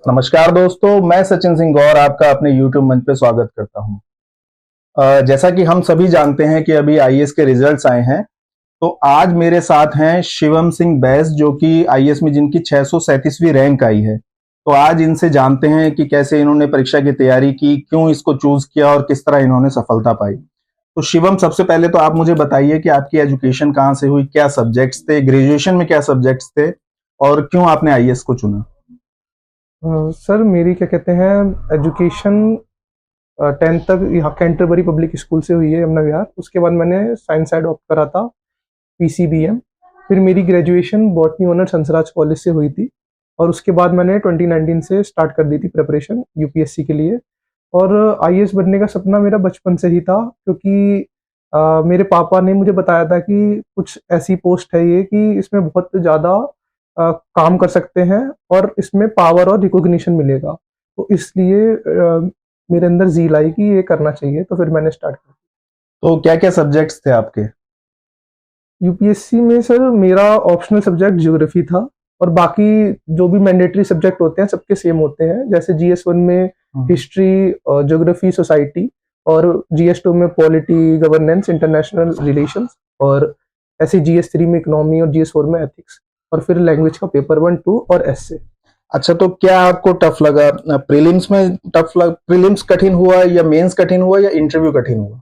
नमस्कार दोस्तों, मैं सचिन सिंह गौर आपका अपने YouTube मंच पे स्वागत करता हूं। जैसा कि हम सभी जानते हैं कि अभी आईएएस के रिजल्ट्स आए हैं, तो आज मेरे साथ हैं शिवम सिंह बैस, जो कि आईएएस में जिनकी 637वीं रैंक आई है। तो आज इनसे जानते हैं कि कैसे इन्होंने परीक्षा की तैयारी की, क्यों इसको चूज किया और किस तरह इन्होंने सफलता पाई। तो शिवम, सबसे पहले तो आप मुझे बताइए कि आपकी एजुकेशन कहाँ से हुई, क्या सब्जेक्ट्स थे, ग्रेजुएशन में क्या सब्जेक्ट्स थे और क्यों आपने आईएएस को चुना। सर मेरी क्या कहते हैं एजुकेशन 10th तक यहाँ कैंटरबरी पब्लिक स्कूल से हुई है, यमुना विहार। उसके बाद मैंने साइंस साइड ऑप्ट करा था, पीसीबीएम। फिर मेरी graduation botany honours Hansraj college से हुई थी और उसके बाद मैंने 2019 से स्टार्ट कर दी थी प्रिपरेशन यूपीएससी के लिए। और आईएएस बनने का सपना मेरा बचपन से ही था, क्योंकि मेरे पापा ने मुझे बताया था कि कुछ ऐसी पोस्ट है ये कि इसमें बहुत ज़्यादा काम कर सकते हैं और इसमें पावर और रिकॉग्निशन मिलेगा। तो इसलिए मेरे अंदर ज़ील आई कि ये करना चाहिए, तो फिर मैंने स्टार्ट कर तो क्या क्या सब्जेक्ट्स थे आपके। दिया। यूपीएससी में सर मेरा ऑप्शनल सब्जेक्ट ज्योग्राफी था और बाकी जो भी मैंडेटरी सब्जेक्ट होते हैं सबके सेम होते हैं। जैसे जीएस 1 में हिस्ट्री, ज्योग्राफी, सोसाइटी, और जीएस 2 में पॉलिटी, गवर्नेंस, इंटरनेशनल रिलेशंस, और ऐसे जीएस 3 में इकोनॉमी और जीएस 4 में एथिक्स, और फिर लैंग्वेज का पेपर 1, 2 और एसे। अच्छा, तो क्या आपको टफ लगा प्रीलिम्स में? प्रीलिम्स कठिन हुआ या मेंस कठिन हुआ या इंटरव्यू कठिन हुआ?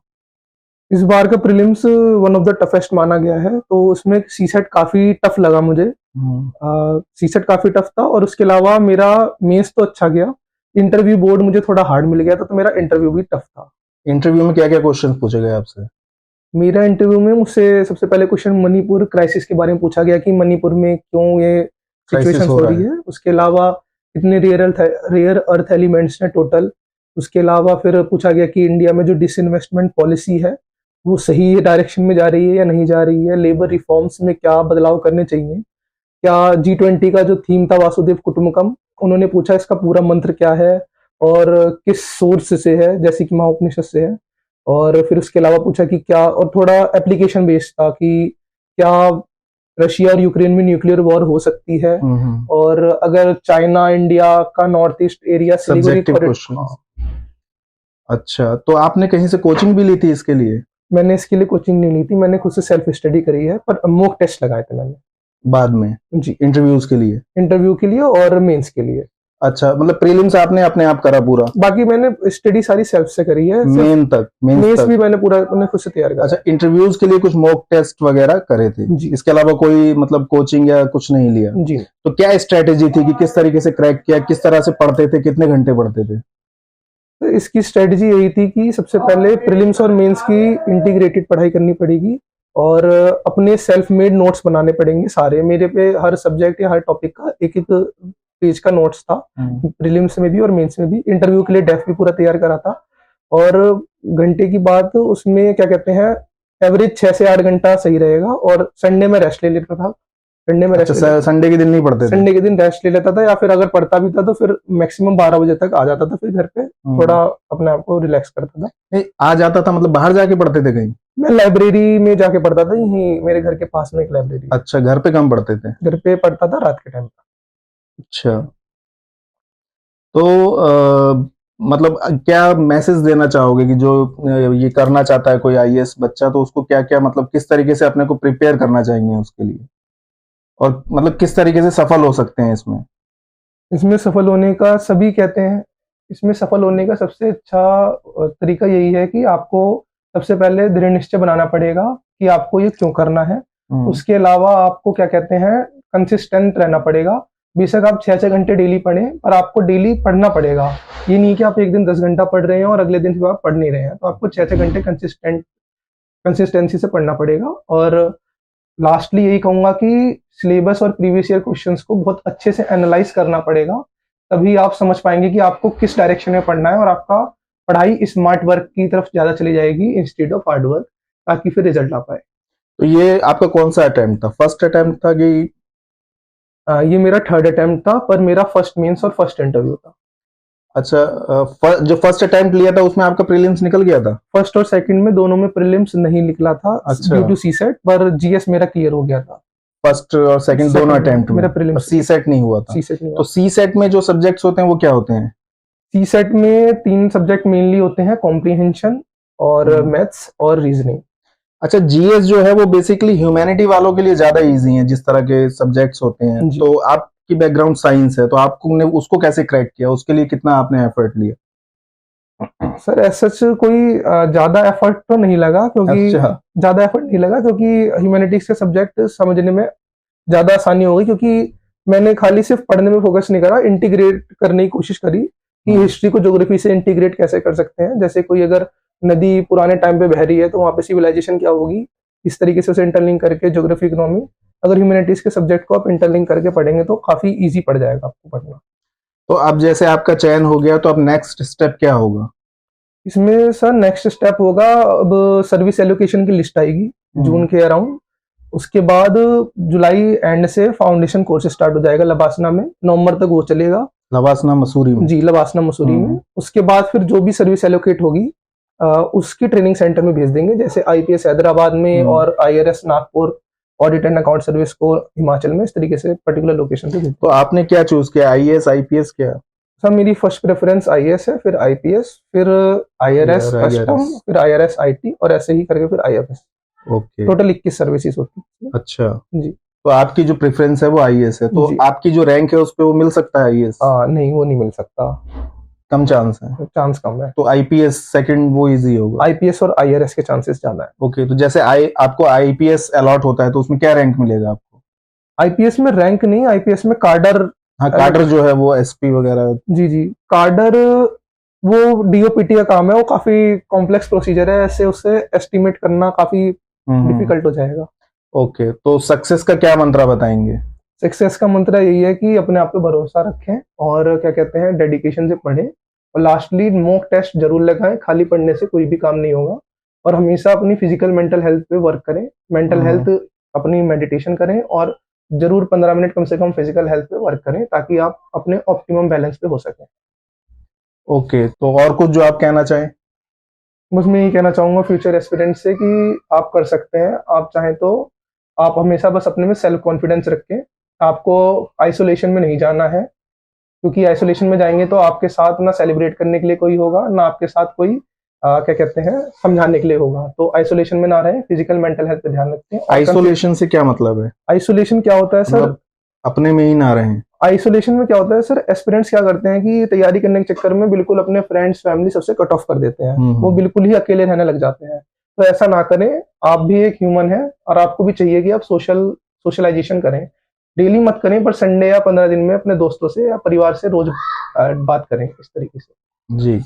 इस बार का prelims one of the toughest माना गया है, तो उसमें सीसेट काफी टफ लगा मुझे। सीसेट काफी टफ था और उसके अलावा मेरा मेंस तो अच्छा गया, इंटरव्यू बोर्ड मुझे थोड़ा हार्ड मिल गया था, तो मेरा इंटरव्यू भी टफ था। इंटरव्यू में क्या क्या क्वेश्चन पूछे गए आपसे? मेरा इंटरव्यू में मुझसे सबसे पहले क्वेश्चन मणिपुर क्राइसिस के बारे में पूछा गया कि मणिपुर में क्यों ये क्राइसिस सिचुएशन हो हो रहा रही है। है। उसके अलावा कितने रेयर अर्थ एलिमेंट्स हैं टोटल। उसके अलावा फिर पूछा गया कि इंडिया में जो डिसइन्वेस्टमेंट पॉलिसी है वो सही डायरेक्शन में जा रही है या नहीं जा रही है। लेबर रिफॉर्म्स में क्या बदलाव करने चाहिए। क्या G20 का जो थीम था वासुदेव कुटुंबकम, उन्होंने पूछा इसका पूरा मंत्र क्या है और किस सोर्स से है, जैसे कि महाउपनिषद से है। और फिर उसके अलावा पूछा कि क्या, और थोड़ा एप्लीकेशन बेस्ड था कि क्या रशिया और यूक्रेन में न्यूक्लियर वॉर हो सकती है, और अगर चाइना इंडिया का north east area subjective question. अच्छा, तो आपने कहीं से कोचिंग भी ली थी इसके लिए? मैंने इसके लिए कोचिंग नहीं ली थी, मैंने खुद से सेल्फ स्टडी करी है, पर मॉक टेस्ट लगाए थे मैंने बाद में जी, इंटरव्यूज के लिए? इंटरव्यू के लिए और मेंस के लिए। अच्छा, मतलब प्रीलिम्स आपने अपने आप करा पूरा? बाकी मैंने स्टडी सारी सेल्फ से करी है, मेंस मेंस तक भी मैंने पूरा अपने खुद से तैयार करा। अच्छा, इंटरव्यूज के लिए कुछ मॉक टेस्ट वगैरह करे थे जी इसके अलावा कोई मतलब कोचिंग या कुछ नहीं लिया? जी। तो क्या स्ट्रेटेजी थी कि किस तरीके से क्रैक किया, किस तरह से पढ़ते थे, कितने घंटे पढ़ते थे? तो इसकी स्ट्रेटजी यही थी कि सबसे पहले प्रीलिम्स और मेंस की इंटीग्रेटेड पढ़ाई करनी पड़ेगी और अपने सेल्फ मेड नोट्स बनाने पड़ेंगे सारे। मेरे पे हर सब्जेक्ट या हर टॉपिक का एक एक पेज का नोट्स था, प्रीलिम्स में भी और मेंस में भी। इंटरव्यू के लिए डेफ भी पूरा तैयार करा था। और घंटे की बात, उसमें क्या कहते हैं, एवरेज 6 से 8 घंटा सही रहेगा। और संडे में रेस्ट ले लेता था। संडे में रेस्ट अच्छा, संडे के दिन नहीं पढ़ते थे? संडे के दिन रेस्ट ले लेता था, या फिर अगर पढ़ता भी था तो फिर मैक्सिमम 12 बजे तक आ जाता था, फिर घर पे थोड़ा अपने आप को रिलैक्स करता था। नहीं, आ जाता था मतलब बाहर जाके पढ़ते थे कहीं? मैं लाइब्रेरी में जाके पढ़ता था, यहीं मेरे घर के पास में एक लाइब्रेरी। अच्छा, घर पे कम पढ़ते थे? घर पे पढ़ता था रात के टाइम पे। अच्छा, तो मतलब क्या मैसेज देना चाहोगे कि जो ये करना चाहता है कोई आईएएस बच्चा, तो उसको क्या क्या मतलब किस तरीके से अपने को प्रिपेयर करना चाहेंगे उसके लिए, और मतलब किस तरीके से सफल हो सकते हैं इसमें? इसमें सफल होने का सभी कहते हैं, इसमें सफल होने का सबसे अच्छा तरीका यही है कि आपको सबसे पहले दृढ़ निश्चय बनाना पड़ेगा कि आपको ये क्यों करना है। उसके अलावा आपको क्या कहते हैं, कंसिस्टेंट रहना पड़ेगा। बेशक आप 6-6 घंटे डेली पढ़ें, पर आपको डेली पढ़ना पड़ेगा। ये नहीं कि आप एक दिन 10 घंटा पढ़ रहे हैं और अगले दिन फिर आप पढ़ नहीं रहे हैं। तो आपको 6-6 घंटे कंसिस्टेंसी से पढ़ना पड़ेगा। और लास्टली यही कहूंगा कि सिलेबस और प्रीवियस ईयर क्वेश्चंस को बहुत अच्छे से एनालाइज करना पड़ेगा, तभी आप समझ पाएंगे कि आपको किस डायरेक्शन में पढ़ना है और आपका पढ़ाई स्मार्ट वर्क की तरफ ज्यादा चली जाएगी इंस्टेड ऑफ हार्ड वर्क, ताकि फिर रिजल्ट आ पाए। तो ये आपका कौन सा अटेम्प्ट था? फर्स्ट अटेम्प्ट था कि? ये मेरा थर्ड अटेम्प्ट था, पर मेरा फर्स्ट मेंस और फर्स्ट इंटरव्यू था। अच्छा, जो फर्स्ट अटेम्प्ट लिया था उसमें आपका प्रीलिम्स निकल गया था? फर्स्ट और सेकंड में दोनों में प्रीलिम्स नहीं निकला था अच्छा। ड्यू टू सीसेट, पर जीएस मेरा क्लियर हो गया था। फर्स्ट और सेकंड दोनों अटेम्प्ट में? मेरा प्रीलिम्स सी सेट नहीं हुआ था? सी सेट नहीं तो सी सेट में जो सब्जेक्ट्स होते हैं वो क्या होते हैं? सी सेट में 3 सब्जेक्ट मेनली होते हैं, कॉम्प्रीहेंशन और मैथ्स और रीजनिंग। अच्छा, जीएस जो है वो बेसिकली ह्यूमैनिटी वालों के लिए ज्यादा इजी है जिस तरह के सब्जेक्ट्स होते हैं। तो आपकी बैकग्राउंड साइंस है, तो आपने उसको कैसे क्रैक किया, उसके लिए कितना आपने एफर्ट लिया? सर ऐसा कोई ज्यादा एफर्ट तो नहीं लगा, क्योंकि ज्यादा एफर्ट नहीं लगा क्योंकि ह्यूमैनिटीज के सब्जेक्ट समझने में ज्यादा आसानी हो गई, क्योंकि मैंने खाली सिर्फ पढ़ने में फोकस नहीं करा, इंटीग्रेट करने की कोशिश करी कि हिस्ट्री को ज्योग्राफी से इंटीग्रेट कैसे कर सकते हैं। जैसे कोई अगर नदी पुराने टाइम पे बह रही है तो वहां पे सिविलाइजेशन क्या होगी, इस तरीके से उसे इंटरलिंक करके ज्योग्राफी, इकोनॉमी, अगर ह्यूमैनिटीज के सब्जेक्ट को आप इंटरलिंक करके पढ़ेंगे तो काफी इजी पड़ जाएगा आपको पढ़ना। तो अब जैसे आपका चयन हो गया, तो अब नेक्स्ट स्टेप क्या होगा इसमें? सर नेक्स्ट स्टेप होगा, अब सर्विस एलोकेशन की लिस्ट आएगी जून के अराउंड। उसके बाद जुलाई एंड से फाउंडेशन कोर्स स्टार्ट हो जाएगा लबासना में, नवंबर तक वो चलेगा। लबासना मसूरी में? जी, लबासना मसूरी में। उसके बाद फिर जो भी सर्विस एलोकेट होगी उसकी ट्रेनिंग सेंटर में भेज देंगे, जैसे आईपीएस हैदराबाद में और IRS Nagpur, audit and account service को हिमाचल में, इस तरीके से पर्टिकुलर लोकेशन पे। तो आपने क्या चूज किया, आईएएस आईपीएस क्या? सर मेरी फर्स्ट प्रेफरेंस आईएएस है, फिर आईपीएस, फिर आईआरएस कस्टम, फिर आईआरएस आईटी और ऐसे ही करके फिर आईएफएस। ओके, टोटल 21 सर्विसेज होती है। अच्छा जी। तो आपकी जो प्रेफरेंस है वो आईएएस है, तो आपकी जो रैंक है उस पे वो मिल सकता है आईएएस? नहीं, वो नहीं मिल सकता, कम चांस है। चांस कम है। तो आईपीएस सेकंड वो इजी होगा? आईपीएस और आईआरएस के चांसेस ज्यादा है। ओके, तो जैसे आपको आईपीएस अलॉट होता है तो उसमें क्या रैंक मिलेगा आपको? आईपीएस में रैंक नहीं, आईपीएस में कार्डर। हाँ, कार्डर जो है वो एसपी वगैरह। जी, कार्डर वो डीओपीटी का काम है, वो काफी कॉम्प्लेक्स प्रोसीजर है, ऐसे उससे एस्टिमेट करना काफी डिफिकल्ट हो जाएगा। ओके, तो सक्सेस का क्या मंत्र बताएंगे? सक्सेस का मंत्र यही है कि अपने आप पे भरोसा रखें और क्या कहते हैं, डेडिकेशन से पढ़ें, और लास्टली मॉक टेस्ट जरूर लगाएं। खाली पढ़ने से कोई भी काम नहीं होगा, और हमेशा अपनी फिजिकल मेंटल हेल्थ पे वर्क करें। मेंटल हेल्थ अपनी मेडिटेशन करें, और जरूर 15 मिनट कम से कम फिजिकल हेल्थ पे वर्क करें, ताकि आप अपने ऑप्टिमम बैलेंस पे हो सकें। ओके, तो और कुछ जो आप कहना चाहें? मुझ में यही कहना चाहूंगा फ्यूचर एस्पिरेंट से कि आप कर सकते हैं, आप चाहें तो। आप हमेशा बस अपने में सेल्फ कॉन्फिडेंस रखें। आपको आइसोलेशन में नहीं जाना है, क्योंकि आइसोलेशन में जाएंगे तो आपके साथ ना सेलिब्रेट करने के लिए कोई होगा, ना आपके साथ कोई क्या कहते हैं, समझाने के लिए होगा। तो आइसोलेशन में ना रहें, फिजिकल मेंटल हेल्थ पे ध्यान रखें। आइसोलेशन से क्या मतलब है? आइसोलेशन क्या होता है सर? अपने में ही ना रहें। आइसोलेशन में क्या होता है सर, एस्पिरेंट्स क्या करते हैं कि तैयारी करने के चक्कर में बिल्कुल अपने फ्रेंड्स, फैमिली सबसे कट ऑफ कर देते हैं। वो बिल्कुल ही अकेले रहने लग जाते हैं। तो ऐसा ना करें, आप भी एक ह्यूमन है और आपको भी चाहिए कि आप सोशलाइजेशन करें। डेली मत करें, पर संडे या 15 दिन में अपने दोस्तों से या परिवार से रोज बात करें इस तरीके से। जी,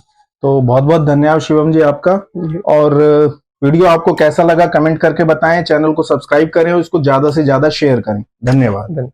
तो बहुत बहुत धन्यवाद शिवम जी आपका। और वीडियो आपको कैसा लगा कमेंट करके बताएं, चैनल को सब्सक्राइब करें और इसको ज्यादा से ज्यादा शेयर करें। धन्यवाद।